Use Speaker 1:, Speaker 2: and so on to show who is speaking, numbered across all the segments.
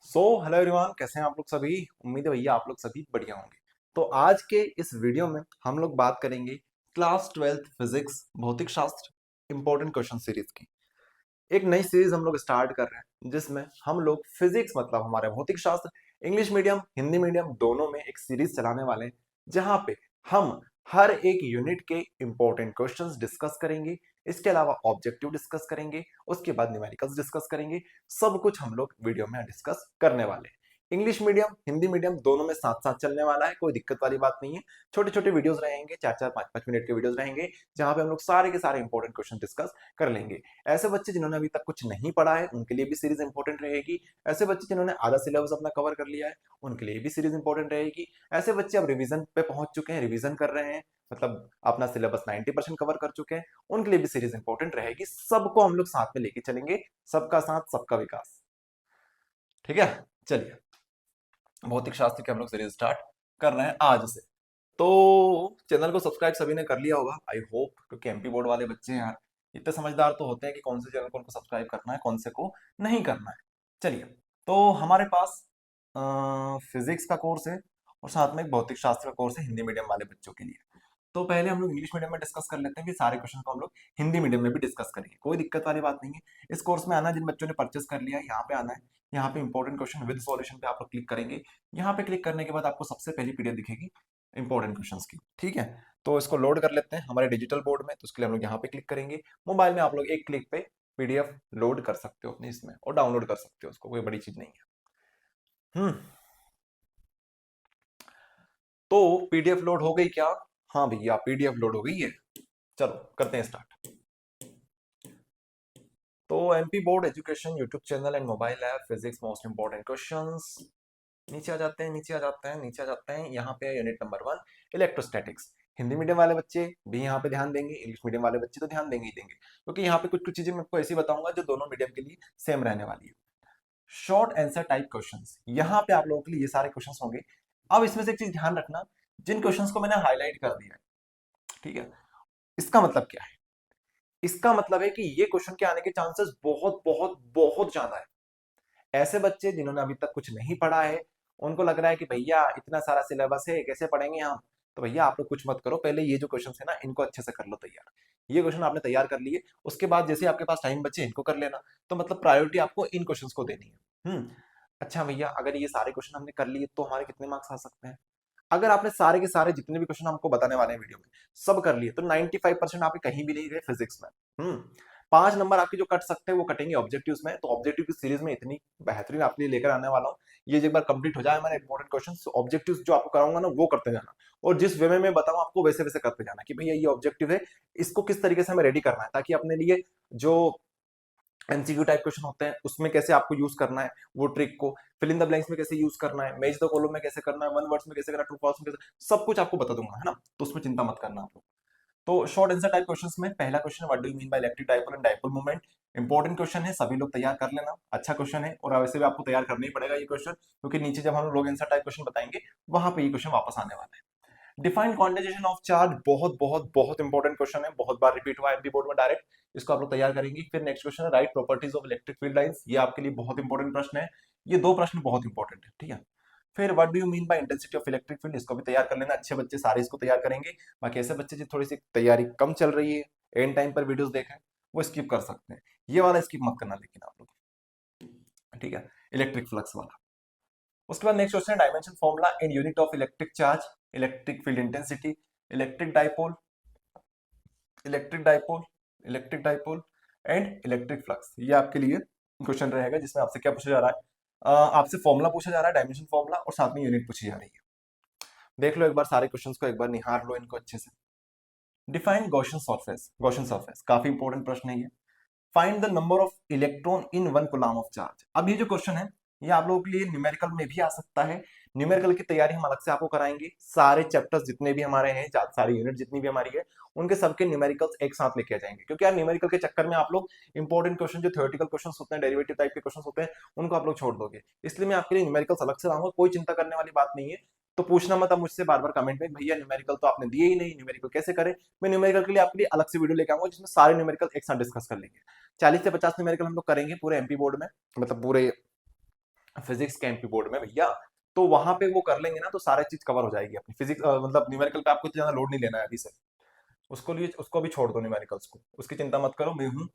Speaker 1: Hello everyone, कैसे हैं आप लोग सभी। उम्मीद है भैया आप लोग सभी बढ़िया होंगे। तो आज के इस वीडियो में हम लोग बात करेंगे क्लास 12th फिजिक्स भौतिक शास्त्र इंपॉर्टेंट क्वेश्चन सीरीज की। एक नई सीरीज हम लोग स्टार्ट कर रहे हैं जिसमें हम लोग फिजिक्स मतलब हमारे भौतिक शास्त्र इंग्लिश मीडियम हिंदी मीडियम दोनों में एक सीरीज चलाने वाले हैं, जहां पे हम हर एक यूनिट के इंपॉर्टेंट क्वेश्चंस डिस्कस करेंगे। इसके अलावा ऑब्जेक्टिव डिस्कस करेंगे, उसके बाद न्यूमेरिकल्स डिस्कस करेंगे। सब कुछ हम लोग वीडियो में डिस्कस करने वाले हैं। इंग्लिश मीडियम हिंदी मीडियम दोनों में साथ साथ चलने वाला है, कोई दिक्कत वाली बात नहीं है। छोटे छोटे वीडियोस रहेंगे, 4-4 5-5 मिनट के वीडियोस रहेंगे, जहां पे हम लोग सारे के सारे इंपॉर्टेंट क्वेश्चन डिस्कस कर लेंगे। ऐसे बच्चे जिन्होंने अभी तक कुछ नहीं पढ़ा है उनके लिए भी सीरीज इंपॉर्टेंट रहेगी। ऐसे बच्चे जिन्होंने आधा सिलेबस अपना कवर कर लिया है उनके लिए भी सीरीज इंपॉर्टेंट रहेगी। ऐसे बच्चे अब रिवीजन पे पहुंच चुके हैं, रिवीजन कर रहे हैं, मतलब अपना सिलेबस 90% कवर कर चुके हैं, उनके लिए भी सीरीज इंपॉर्टेंट रहेगी। सबको हम लोग साथ में लेके चलेंगे, सबका साथ सबका विकास। ठीक है, चलिए भौतिक शास्त्र की हम लोग सीरीज स्टार्ट कर रहे हैं आज से। तो चैनल को सब्सक्राइब सभी ने कर लिया होगा आई होप, क्योंकि एमपी बोर्ड वाले बच्चे हैं यार, इतने समझदार तो होते हैं कि कौन से चैनल को उनको सब्सक्राइब करना है कौन से को नहीं करना है। चलिए, तो हमारे पास फिजिक्स का कोर्स है और साथ में एक भौतिक शास्त्र का कोर्स है हिंदी मीडियम वाले बच्चों के लिए। तो पहले हम लोग इंग्लिश मीडियम में डिस्कस कर लेते हैं, फिर सारे क्वेश्चन को हम लोग हिंदी मीडियम में भी डिस्कस करेंगे, कोई दिक्कत वाली बात नहीं है। इस कोर्स में आना है जिन बच्चों ने परचेस कर लिया है, यहाँ पे आना है। यहाँ पे इंपॉर्टेंट क्वेश्चन विद सॉल्यूशन पे आप लोग क्लिक करेंगे। यहाँ पे क्लिक करने के बाद आपको सबसे पहली पीडीएफ दिखेगी इंपॉर्टेंट क्वेश्चंस की। ठीक है, तो इसको लोड कर लेते हैं हमारे डिजिटल बोर्ड में, तो उसके लिए हम लोग यहाँ पे क्लिक करेंगे। मोबाइल में आप लोग एक क्लिक पे पीडीएफ लोड कर सकते हो अपने इसमें और डाउनलोड कर सकते हो उसको, कोई बड़ी चीज नहीं है। हम्म तो पीडीएफ लोड हो गई क्या? हाँ भैया, पीडीएफ लोड हो गई है। चलो करते हैं स्टार्ट। तो MP board education YouTube channel and mobile app physics most important questions. नीचे आ जाते हैं, नीचे आ जाते हैं, नीचे आ जाते हैं। यहाँ पे unit number 1 electrostatics. Hindi medium वाले बच्चे भी यहाँ पे ध्यान देंगे, इंग्लिश मीडियम वाले बच्चे तो ध्यान देंगे ही देंगे, क्योंकि यहाँ पे कुछ कुछ चीजें मैं आपको ऐसी बताऊंगा जो दोनों मीडियम के लिए सेम रहने वाली है। शॉर्ट आंसर टाइप क्वेश्चंस, यहाँ पे आप लोगों के लिए ये सारे क्वेश्चंस होंगे। अब इसमें से एक चीज ध्यान रखना, जिन क्वेश्चंस को मैंने हाईलाइट कर दिया है, ठीक है, इसका मतलब क्या है? इसका मतलब है कि ये क्वेश्चन के आने के चांसेस बहुत बहुत बहुत ज्यादा है। ऐसे बच्चे जिन्होंने अभी तक कुछ नहीं पढ़ा है, उनको लग रहा है कि भैया इतना सारा सिलेबस है कैसे पढ़ेंगे हम, तो भैया आप लोग कुछ मत करो, पहले ये जो क्वेश्चन है ना इनको अच्छे से कर लो तैयार। ये क्वेश्चन आपने तैयार कर लिए, उसके बाद जैसे आपके पास टाइम बचे इनको कर लेना। तो मतलब प्रायोरिटी आपको इन क्वेश्चंस को देनी है। अच्छा भैया, अगर ये सारे क्वेश्चन हमने कर लिए तो हमारे कितने मार्क्स आ सकते हैं? अगर आपने सारे के सारे जितने भी क्वेश्चन हमको बताने वाले हैं वीडियो में सब कर लिए, तो 95% आपके कहीं भी नहीं गए फिजिक्स में। 5 नंबर आपके जो कट सकते हैं वो कटेंगे ऑब्जेक्टिव्स में। तो ऑब्जेक्टिव की सीरीज में इतनी बेहतरीन आपके लिए लेकर आने वाला हूँ, ये एक बार कंप्लीट हो जाए हमारे इंपॉर्टेंट क्वेश्चन, ऑब्जेक्टिव्स जो आपको कराऊंगा ना वो करते जाना। और जिस वे में मैं बताऊं आपको वैसे वैसे करते जाना कि भैया ये ऑब्जेक्टिव है, इसको किस तरीके से हमें रेडी करना है, ताकि अपने लिए जो एमसीक्यू टाइप क्वेश्चन होते हैं उसमें कैसे आपको यूज करना है, वो ट्रिक को फिल इन द ब्लैंक्स में कैसे यूज करना है, मैच द कॉलम में कैसे करना है, वन वर्ड्स में कैसे करना है, ट्रू फॉल्स में कैसे, सब कुछ आपको बता दूंगा, है ना। तो उसमें चिंता मत करना आप लोग। तो शॉर्ट आंसर टाइप क्वेश्चंस में पहला question, what do you mean by electric dipole and dipole moment. Important question है, सभी लोग तैयार कर लेना, अच्छा क्वेश्चन है और वैसे भी आपको तैयार करना ही पड़ेगा ये क्वेश्चन, क्योंकि नीचे जब हम लोग आंसर टाइप क्वेश्चन बताएंगे वहां पे ये क्वेश्चन वापस आने वाला है। डिफाइन क्वांटाइजेशन ऑफ चार्ज, बहुत बहुत बहुत इंपॉर्टेंट क्वेश्चन है, बहुत बार रिपीट हुआ है एमपी बोर्ड में डायरेक्ट, इसको आप लोग तैयार करेंगे। फिर नेक्स्ट क्वेश्चन है right properties of electric field lines, ये आपके लिए बहुत इंपॉर्टेंट प्रश्न है। ये दो प्रश्न बहुत इंपॉर्टेंट है, ठीक है। फिर what do you mean bye intensity of electric field, इसको भी तैयार कर लेना, अच्छे बच्चे सारे इसको तैयार करेंगे। बाकी ऐसे बच्चे जो थोड़ी सी तैयारी कम चल रही है, एंड टाइम पर वीडियोस देखें, वो स्किप कर सकते हैं। ये वाला स्किप मत करना लेकिन आप लोग, ठीक है, इलेक्ट्रिक फ्लक्स वाला। उसके बाद नेक्स्ट क्वेश्चन है dimension formula in unit of electric charge, electric field intensity, electric dipole, electric dipole, electric dipole and electric flux. ये आपके लिए क्वेश्चन रहेगा जिसमें आपसे क्या पूछा जा रहा है, आपसे फॉर्मूला पूछा जा रहा है, डायमेंशन फॉर्मूला, और साथ में यूनिट पूछी जा रही है। देख लो एक बार सारे क्वेश्चंस को, एक बार निहार लो इनको अच्छे से। Define Gaussian surface, Gaussian surface काफी इंपॉर्टेंट प्रश्न है ये। Find the number of electron in 1 coulomb of charge. अब ये जो क्वेश्चन है ये आप लोगों के लिए न्यूमेरिकल में भी आ सकता है। न्यूमेरिकल की तैयारी हम अलग से आपको कराएंगे, सारे चैप्टर्स जितने भी हमारे हैं, सारी यूनिट जितनी भी हमारी है, उनके सबके न्यूमेरिकल्स एक साथ लेके आ जाएंगे, क्योंकि यार न्यूमेरिकल के चक्कर में आप लोग इंपॉर्टेंट क्वेश्चन जो थ्योरेटिकल क्वेश्चन होते हैं, डेरिवेटिव टाइप के क्वेश्चन होते हैं, उनको आप लोग छोड़ दोगे। इसलिए मैं आपके लिए न्यूमेरिकल्स अलग से लाऊंगा, कोई चिंता करने वाली बात नहीं है। तो पूछना मत अब मुझसे बार बार कमेंट में, भैया न्यूमेरिकल तो आपने दिए ही नहीं, न्यूमेरिकल कैसे करें। मैं न्यूमेरिकल के लिए आपके लिए अलग से वीडियो लेके आऊंगा जिसमें सारे न्यूमेरिकल एक साथ डिस्कस कर लेंगे। 40 से 50 न्यूमेरिकल हम लोग करेंगे पूरे एमपी बोर्ड में, मतलब पूरे फिजिक्स के एमपी बोर्ड में भैया, तो वहां पे वो कर लेंगे ना तो सारी चीज कवर हो जाएगी अपनी फिजिक्स, मतलब न्यूमेरिकल पे आपको इतना ज्यादा लोड नहीं लेना है अभी से। उसको भी छोड़ दो न्यूमेरिकल्स को, उसकी चिंता मत करो, मैं हूँ,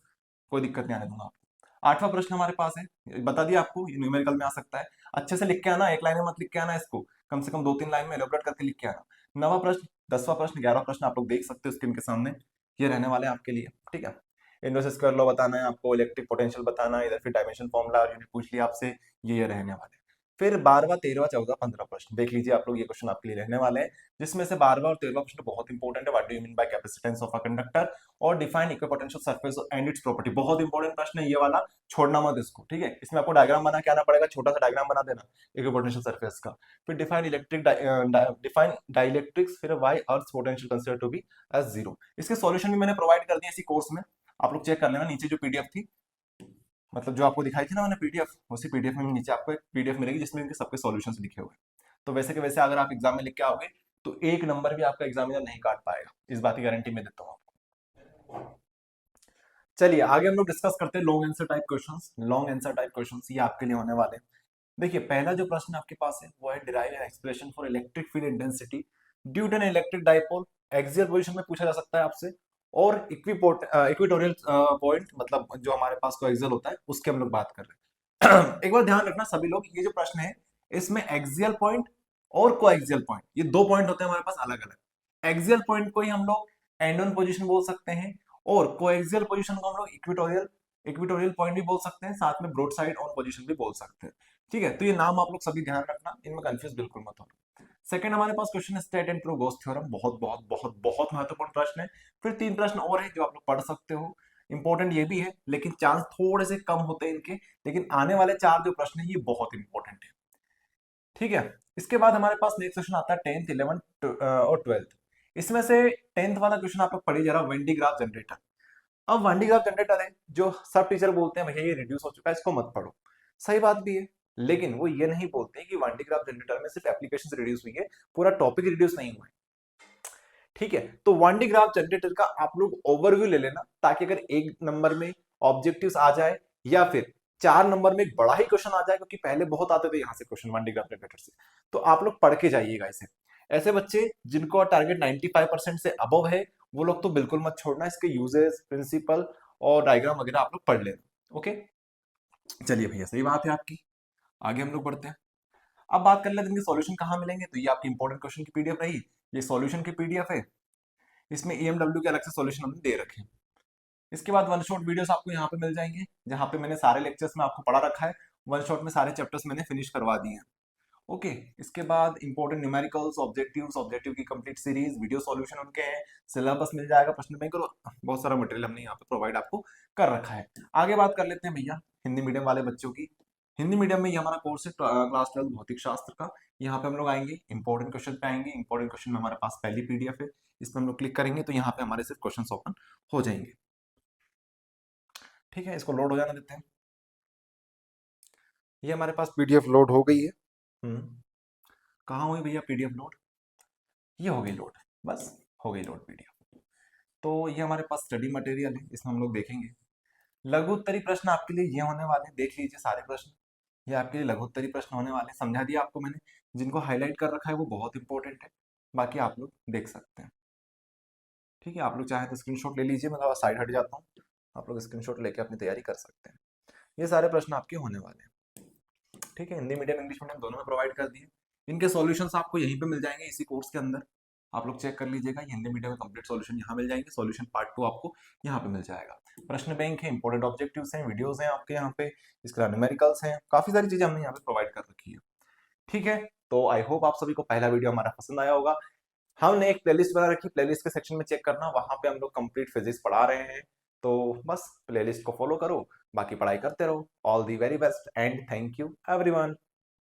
Speaker 1: कोई दिक्कत नहीं आने दूंगा आपको। 8वां प्रश्न हमारे पास है, ये बता दिया आपको, ये न्यूमेरिकल में आ सकता है। अच्छे से लिख के आना, एक लाइन में मत लिख के आना इसको, कम से कम 2-3 लाइन में एलोबरेट करके लिख के आना। 9वां प्रश्न, 10वां प्रश्न, 11वां प्रश्न आप लोग देख सकते हो स्क्रीन के सामने, ये रहने वाले हैं आपके लिए। ठीक है, इनवर्स स्क्वायर लॉ बताना है आपको, इलेक्ट्रिक पोटेंशियल बताना है, इधर फिर डायमेंशन फॉर्मूला यूनिट पूछ लिया आपसे, ये रहने वाले हैं। फिर 12वां, 13वां, 14वां, 15वां प्रश्न देख लीजिए आप लोग, ये क्वेश्चन आपके लिए रहने वाले हैं, जिसमें से 12वां और 13वां प्रश्न बहुत इंपॉर्टेंट है। What do you mean by capacitance of a conductor, और define equipotential surface and its property, बहुत इंपॉर्टेंट प्रश्न है ये वाला, छोड़ना मत इसको। ठीक है, इसमें आपको डायग्राम बना के आना पड़ेगा, छोटा सा डायग्राम बना देना इक्विपोटेंशियल सरफेस का। फिर डिफाइन डाइलेक्ट्रिक्स, फिर why earth potential consider to be as zero. इसके सॉल्यूशन भी मैंने प्रोवाइड कर दिए इसी कोर्स में, आप लोग चेक कर लेना, नीचे जो पीडीएफ थी, मतलब जो आपको दिखाई थी ना मैंने पीडीएफ, उसी पीडीएफ में नीचे आपको एक पीडीएफ मिलेगी जिसमें इनके सबके सॉल्यूशंस लिखे हुए हैं। तो वैसे के वैसे अगर आप एग्जाम में लिख के आओगे तो एक नंबर भी आपका एग्जामिनर नहीं काट पाएगा, इस बात की गारंटी मैं देता हूँ आपको। चलिए आगे हम लोग डिस्कस करते हैं long answer type questions. Long answer type questions ये आपके लिए होने वाले हैं। देखिए पहला जो प्रश्न आपके पास है वो है derive an expression for electric field intensity due to an electric dipole, axial position में पूछा जा सकता है आपसे, और इक्विटोरियल पॉइंट, मतलब जो हमारे पास को एक्सियल होता है उसके हम लोग बात कर रहे हैं। एक बार ध्यान रखना सभी लोग, ये जो प्रश्न है इसमें एक्सियल पॉइंट और कोएक्सियल पॉइंट, ये दो पॉइंट होते हैं हमारे पास अलग अलग। एक्सियल पॉइंट को ही हम लोग एंड ऑन पोजीशन बोल सकते हैं, और कोएक्सियल पोजीशन को हम लोग इक्विटोरियल इक्विटोरियल पॉइंट भी बोल सकते हैं, साथ में ब्रॉड साइड ऑन पोजीशन भी बोल सकते हैं। ठीक है, तो ये नाम आप लोग सभी ध्यान रखना, इनमें कंफ्यूज बिल्कुल मत होना। सेकंड हमारे पास क्वेश्चन है state and prove Gauss theorem, बहुत बहुत बहुत बहुत महत्वपूर्ण प्रश्न है। फिर 3 प्रश्न और हैं जो आप लोग पढ़ सकते हो, इंपॉर्टेंट ये भी है लेकिन चांस थोड़े से कम होते हैं इनके, लेकिन आने वाले 4 जो प्रश्न है ये बहुत इंपॉर्टेंट है। ठीक है, इसके बाद हमारे पास नेक्स्ट क्वेश्चन आता है 10th 11th और 12th। इसमें से 10th वाला क्वेश्चन आप लोग पढ़िए जरा, वेन डी ग्राफ जनरेटर। अब वन डी ग्राफ जनरेटर है जो सब टीचर बोलते हैं भैया ये रिड्यूस हो चुका है इसको मत पढ़ो, सही बात भी है, लेकिन वो ये नहीं बोलते कि वन डी ग्राफ जनरेटर में सिर्फ एप्लीकेशन रिड्यूस हुई है, पूरा टॉपिक रिड्यूस नहीं हुआ है। ठीक है, तो वन डी ग्राफ जनरेटर का आप लोग ओवरव्यू ले लेना, ताकि अगर एक नंबर में ऑब्जेक्टिव्स आ जाए या फिर 4 नंबर में एक बड़ा ही क्वेश्चन आ जाए, क्योंकि पहले बहुत आते थे यहाँ से question one D graph generator से, तो आप लोग पढ़ के जाइएगा इसे। ऐसे बच्चे जिनको टारगेट 95% से अबव है वो लोग तो बिल्कुल मत छोड़ना, इसके यूजेस, प्रिंसिपल और डायग्राम वगैरह आप लोग पढ़ लेना। ओके, चलिए भैया सही बात है आपकी, आगे हम लोग बढ़ते हैं। अब बात कर लेते हैं इनके सॉल्यूशन कहाँ मिलेंगे, तो ये आपकी इंपॉर्टेंट क्वेश्चन की पीडीएफ रही, ये सॉल्यूशन की पीडीएफ है, इसमें ईएमडब्ल्यू के अलग से सॉल्यूशन हमने दे रखे हैं। इसके बाद वन शॉट वीडियोस आपको यहाँ पे मिल जाएंगे, जहाँ पे मैंने सारे लेक्चर्स में आपको पढ़ा रखा है, वन शॉट में सारे चैप्टर्स मैंने फिनिश करवा दिए हैं। ओके, इसके बाद इंपॉर्टेंट न्यूमेरिकल्स, ऑब्जेक्टिव्स, ऑब्जेक्टिव की कंप्लीट सीरीज, वीडियो सॉल्यूशन उनके हैं, सिलेबस मिल जाएगा, प्रश्न बैंक और बहुत सारा मटेरियल हमने यहाँ पे प्रोवाइड आपको कर रखा है। आगे बात कर लेते हैं भैया हिंदी मीडियम वाले बच्चों की। हिंदी मीडियम में ये हमारा कोर्स है क्लास 12 भौतिक शास्त्र का। यहाँ पे हम लोग आएंगे, इंपॉर्टेंट क्वेश्चन पे आएंगे। इंपॉर्टेंट क्वेश्चन में हमारे पास पहली पीडीएफ है, इस पर हम लोग क्लिक करेंगे तो यहाँ पे हमारे सिर्फ क्वेश्चन ओपन हो जाएंगे। ठीक है, इसको लोड हो जाने देते हैं। ये हमारे पास पीडीएफ लोड हो गई है। कहाँ हुई भैया पीडीएफ लोड, ये हो गई लोड, बस हो गई लोड पीडीएफ। तो ये हमारे पास स्टडी मटेरियल है, इसमें हम लोग देखेंगे लघु उत्तरी प्रश्न आपके लिए ये होने वाले हैं, देख लीजिए सारे प्रश्न, ये आपके लिए लघु उत्तरी प्रश्न होने वाले हैं, समझा दिया आपको मैंने, जिनको हाईलाइट कर रखा है वो बहुत इंपॉर्टेंट है, बाकी आप लोग देख सकते हैं। ठीक है, आप लोग चाहे तो स्क्रीनशॉट ले लीजिए, मैं थोड़ा साइड हट जाता हूँ, आप लोग स्क्रीनशॉट लेके अपनी तैयारी कर सकते हैं। ये सारे प्रश्न आपके होने वाले हैं। ठीक है, हिंदी मीडियम इंग्लिश मीडियम दोनों में प्रोवाइड कर दिए, इनके सॉल्यूशंस आपको यहीं पे मिल जाएंगे इसी कोर्स के अंदर, आप लोग चेक कर लीजिएगा। हिंदी मीडियम में कंप्लीट सॉल्यूशन यहाँ मिल जाएंगे, सॉल्यूशन पार्ट 2 आपको यहाँ पे मिल जाएगा। प्रश्न बैंक है, इंपॉर्टेंट ऑब्जेक्टिव्स हैं, वीडियोस हैं आपके यहाँ पे, इसके अलावा न्यूमेरिकल्स हैं, काफी सारी चीजें हमने यहाँ पे प्रोवाइड कर रखी है। ठीक है, तो आई होप आप सभी को पहला वीडियो हमारा पसंद आया होगा। हमने एक प्लेलिस्ट बना रखी, प्लेलिस्ट के सेक्शन में चेक करना, वहां पे हम लोग कंप्लीट फिजिक्स पढ़ा रहे हैं, तो बस प्लेलिस्ट को फॉलो करो, बाकी पढ़ाई करते रहो। All the very best and thank you everyone.